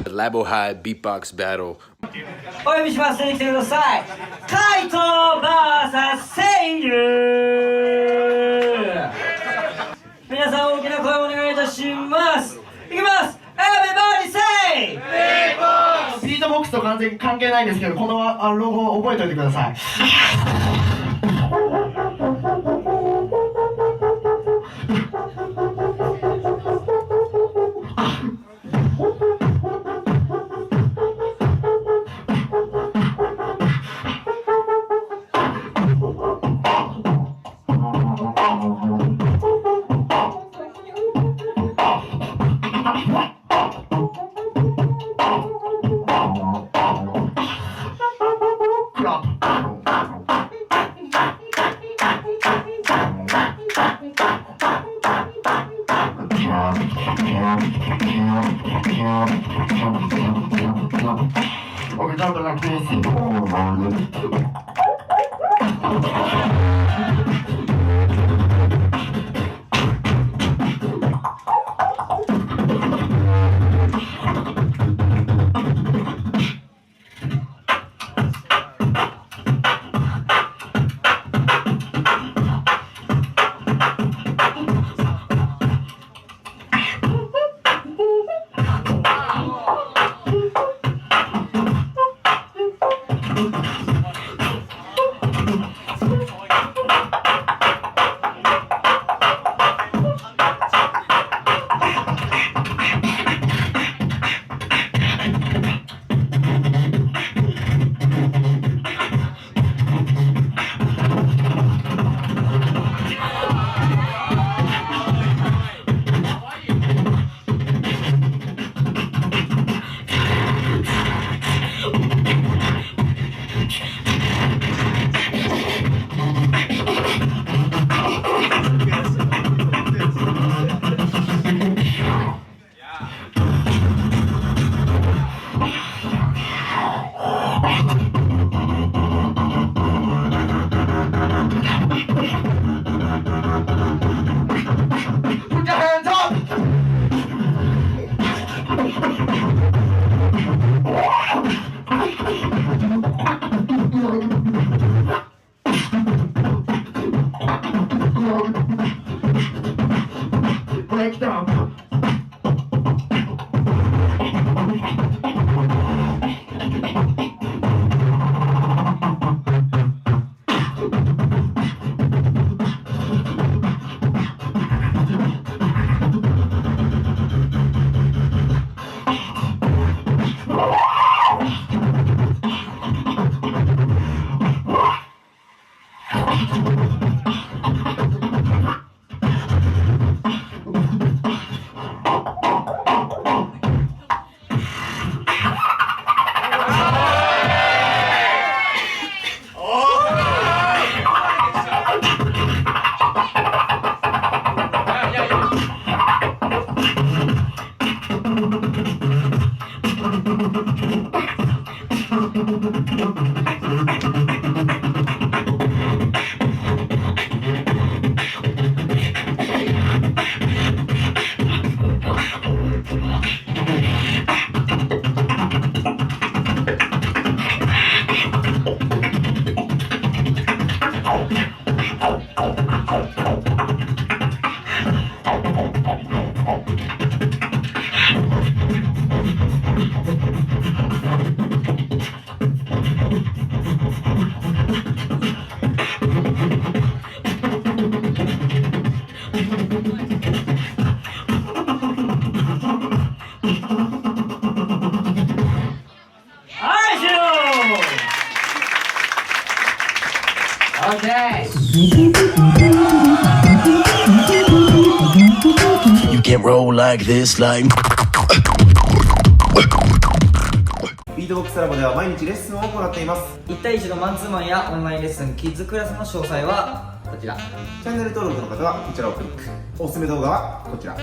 LabHai BEATBOX battle。お呼びします。出てきてください。カイト VS セイリュー。皆さん大きな声をお願いいたします。いきます。Everybody say BEATBOX。ビートボックスと完全に関係ないんですけど、このロゴを覚えておいてください。You can't roll like this like ビートボックスラボでは毎日レッスンを行っています。1対1のマンツーマンやオンラインレッスン、キッズクラスの詳細はこちら。チャンネル登録の方はこちらをクリック。おすすめ動画はこちら。